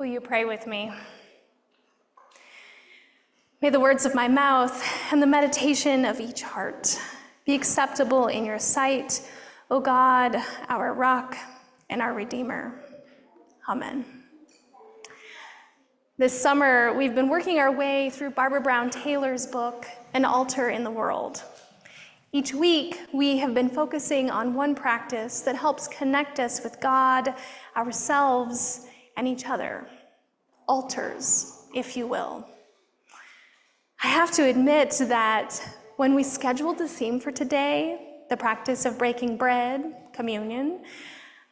Will you pray with me? May the words of my mouth and the meditation of each heart be acceptable in your sight, O God, our rock and our Redeemer. Amen. This summer, we've been working our way through Barbara Brown Taylor's book, An Altar in the World. Each week, we have been focusing on one practice that helps connect us with God, ourselves, and each other. Altars, if you will. I have to admit that when we scheduled the theme for today, the practice of breaking bread, communion,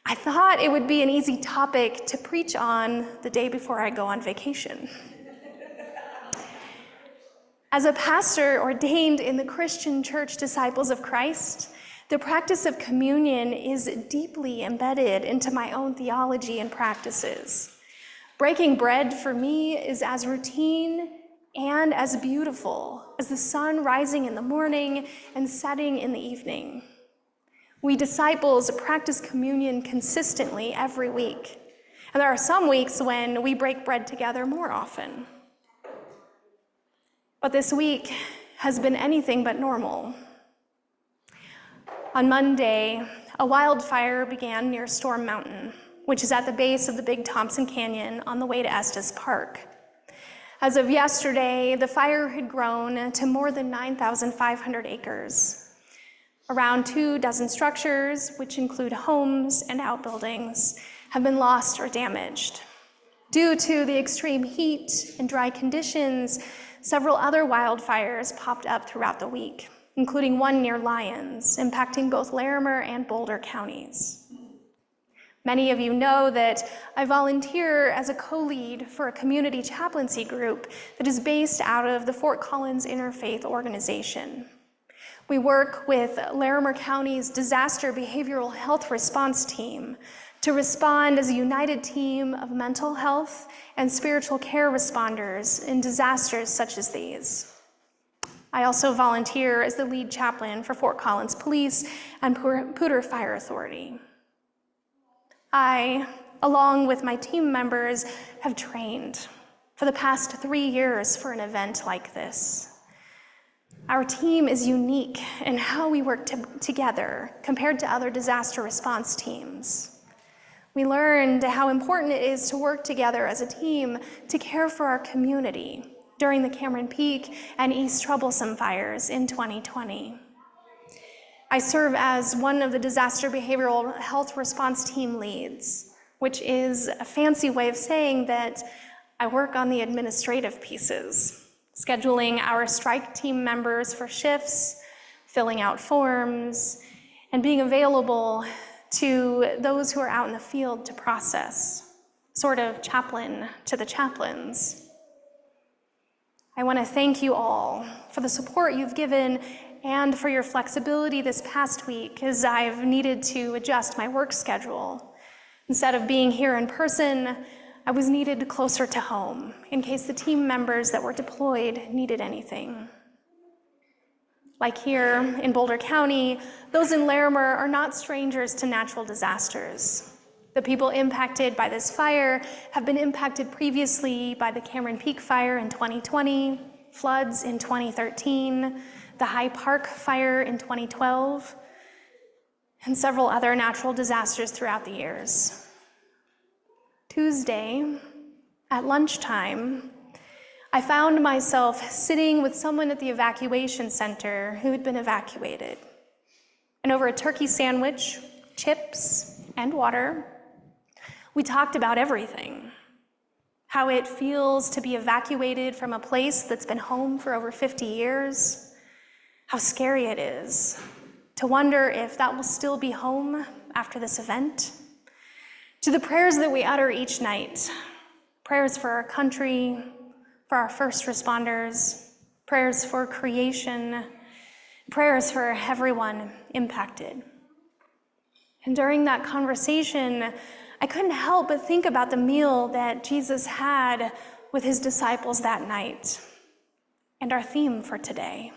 I thought it would be an easy topic to preach on the day before I go on vacation. As a pastor ordained in the Christian Church Disciples of Christ, the practice of communion is deeply embedded into my own theology and practices. Breaking bread for me is as routine and as beautiful as the sun rising in the morning and setting in the evening. We disciples practice communion consistently every week, and there are some weeks when we break bread together more often. But this week has been anything but normal. On Monday, a wildfire began near Storm Mountain, which is at the base of the Big Thompson Canyon on the way to Estes Park. As of yesterday, the fire had grown to more than 9,500 acres. Around 24 structures, which include homes and outbuildings, have been lost or damaged. Due to the extreme heat and dry conditions, several other wildfires popped up throughout the week, including one near Lyons, impacting both Larimer and Boulder counties. Many of you know that I volunteer as a co-lead for a community chaplaincy group that is based out of the Fort Collins Interfaith Organization. We work with Larimer County's Disaster Behavioral Health Response Team to respond as a united team of mental health and spiritual care responders in disasters such as these. I also volunteer as the lead chaplain for Fort Collins Police and Poudre Fire Authority. I, along with my team members, have trained for the past 3 years for an event like this. Our team is unique in how we work together compared to other disaster response teams. We learned how important it is to work together as a team to care for our community during the Cairn Peak and East Troublesome fires in 2020. I serve as one of the Disaster Behavioral Health Response Team leads, which is a fancy way of saying that I work on the administrative pieces, scheduling our strike team members for shifts, filling out forms, and being available to those who are out in the field to process, sort of chaplain to the chaplains. I want to thank you all for the support you've given and for your flexibility this past week as I've needed to adjust my work schedule. Instead of being here in person, I was needed closer to home in case the team members that were deployed needed anything. Like here in Boulder County, those in Larimer are not strangers to natural disasters. The people impacted by this fire have been impacted previously by the Cairn Peak fire in 2020, floods in 2013, the High Park fire in 2012, and several other natural disasters throughout the years. Tuesday, at lunchtime, I found myself sitting with someone at the evacuation center who had been evacuated. And over a turkey sandwich, chips, and water, we talked about everything. How it feels to be evacuated from a place that's been home for over 50 years, how scary it is to wonder if that will still be home after this event, to the prayers that we utter each night, prayers for our country, for our first responders, prayers for creation, prayers for everyone impacted. And during that conversation, I couldn't help but think about the meal that Jesus had with his disciples that night and our theme for today.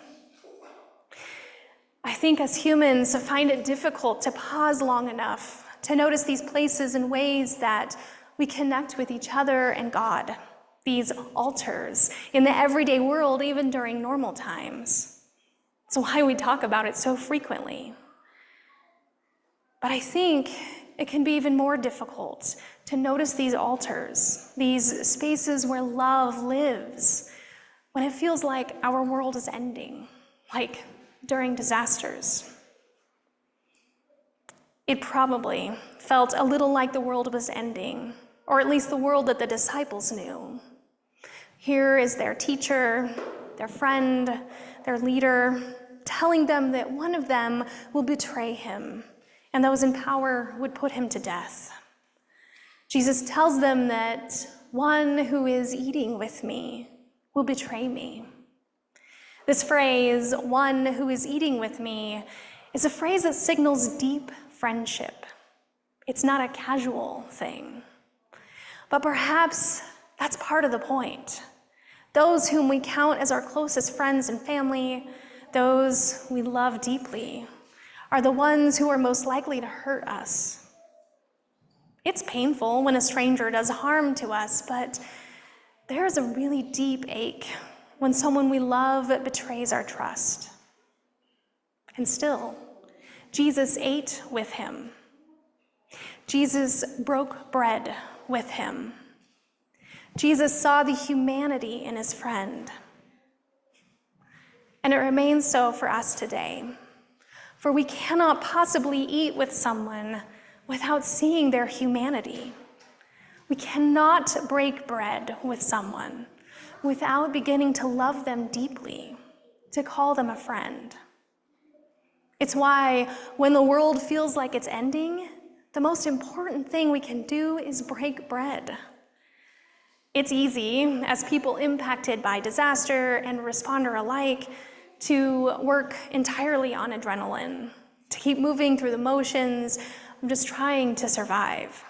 I think as humans find it difficult to pause long enough to notice these places in ways that we connect with each other and God, these altars, in the everyday world, even during normal times. It's why we talk about it so frequently. But I think it can be even more difficult to notice these altars, these spaces where love lives, when it feels like our world is ending, like during disasters. It probably felt a little like the world was ending, or at least the world that the disciples knew. Here is their teacher, their friend, their leader, telling them that one of them will betray him, and those in power would put him to death. Jesus tells them that one who is eating with me will betray me. This phrase, one who is eating with me, is a phrase that signals deep friendship. It's not a casual thing. But perhaps that's part of the point. Those whom we count as our closest friends and family, those we love deeply, are the ones who are most likely to hurt us. It's painful when a stranger does harm to us, but there is a really deep ache when someone we love betrays our trust. And still, Jesus ate with him. Jesus broke bread with him. Jesus saw the humanity in his friend. And it remains so for us today. For we cannot possibly eat with someone without seeing their humanity. We cannot break bread with someone without beginning to love them deeply, to call them a friend. It's why when the world feels like it's ending, the most important thing we can do is break bread. It's easy, as people impacted by disaster and responder alike, to work entirely on adrenaline, to keep moving through the motions of just trying to survive,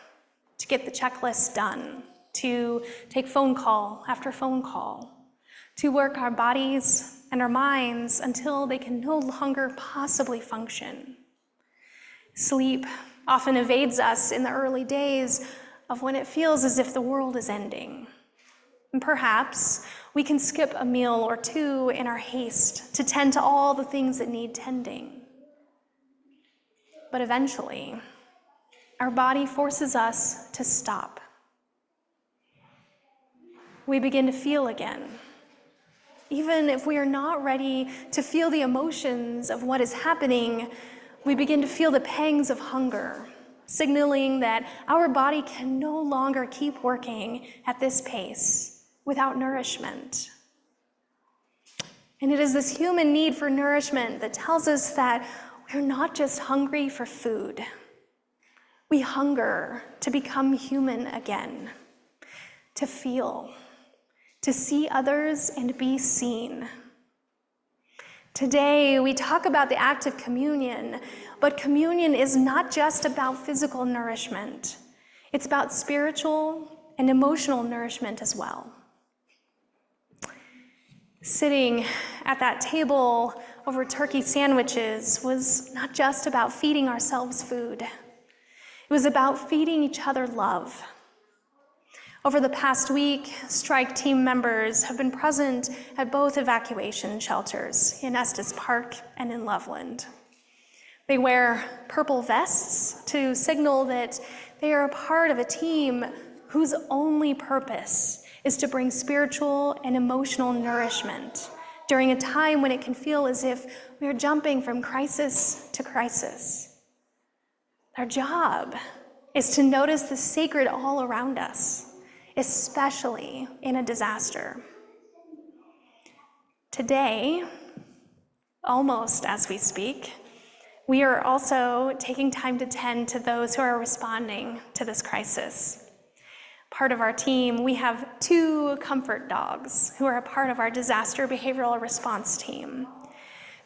to get the checklist done, to take phone call after phone call, to work our bodies and our minds until they can no longer possibly function. Sleep often evades us in the early days of when it feels as if the world is ending. And perhaps we can skip a meal or two in our haste to tend to all the things that need tending. But eventually, our body forces us to stop. We begin to feel again. Even if we are not ready to feel the emotions of what is happening, we begin to feel the pangs of hunger, signaling that our body can no longer keep working at this pace without nourishment. And it is this human need for nourishment that tells us that we're not just hungry for food. We hunger to become human again, to feel, to see others and be seen. Today, we talk about the act of communion, but communion is not just about physical nourishment. It's about spiritual and emotional nourishment as well. Sitting at that table over turkey sandwiches was not just about feeding ourselves food. It was about feeding each other love. Over the past week, strike team members have been present at both evacuation shelters in Estes Park and in Loveland. They wear purple vests to signal that they are a part of a team whose only purpose is to bring spiritual and emotional nourishment during a time when it can feel as if we are jumping from crisis to crisis. Our job is to notice the sacred all around us, especially in a disaster. Today, almost as we speak, we are also taking time to tend to those who are responding to this crisis. Part of our team, we have 2 comfort dogs who are a part of our disaster behavioral response team.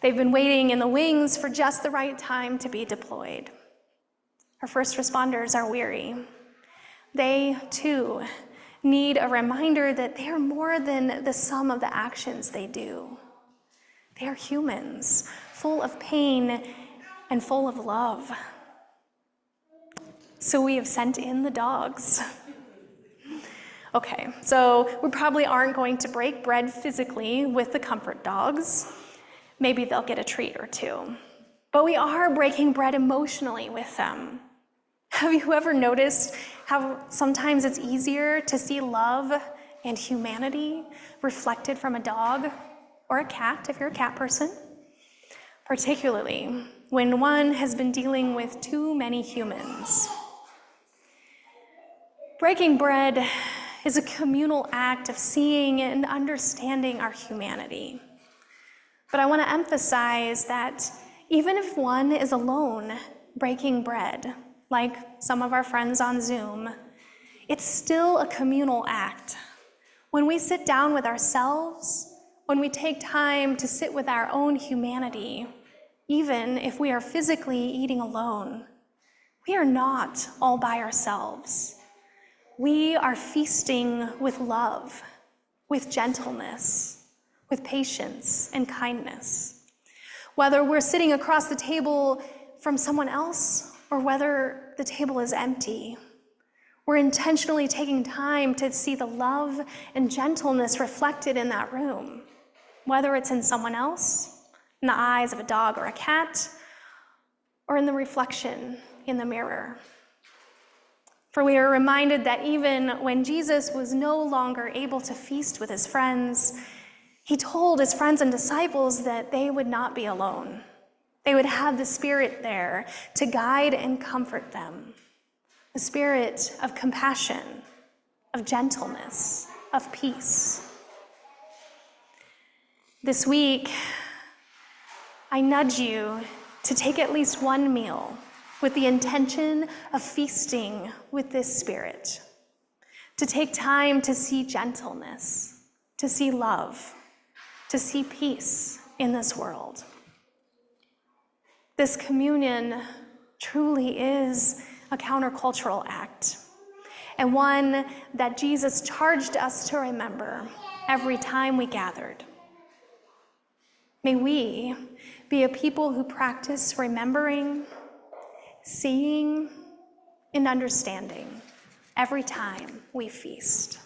They've been waiting in the wings for just the right time to be deployed. Our first responders are weary. They, too, need a reminder that they are more than the sum of the actions they do. They are humans, full of pain and full of love. So we have sent in the dogs. Okay, so we probably aren't going to break bread physically with the comfort dogs. Maybe they'll get a treat or two. But we are breaking bread emotionally with them. Have you ever noticed how sometimes it's easier to see love and humanity reflected from a dog or a cat, if you're a cat person? Particularly when one has been dealing with too many humans. Breaking bread is a communal act of seeing and understanding our humanity. But I want to emphasize that even if one is alone breaking bread, like some of our friends on Zoom, it's still a communal act. When we sit down with ourselves, when we take time to sit with our own humanity, even if we are physically eating alone, we are not all by ourselves. We are feasting with love, with gentleness, with patience and kindness. Whether we're sitting across the table from someone else or whether the table is empty, we're intentionally taking time to see the love and gentleness reflected in that room, whether it's in someone else, in the eyes of a dog or a cat, or in the reflection in the mirror. For we are reminded that even when Jesus was no longer able to feast with his friends, he told his friends and disciples that they would not be alone. They would have the Spirit there to guide and comfort them. The Spirit of compassion, of gentleness, of peace. This week, I nudge you to take at least one meal with the intention of feasting with this Spirit, to take time to see gentleness, to see love, to see peace in this world. This communion truly is a countercultural act, and one that Jesus charged us to remember every time we gathered. May we be a people who practice remembering, seeing, and understanding every time we feast.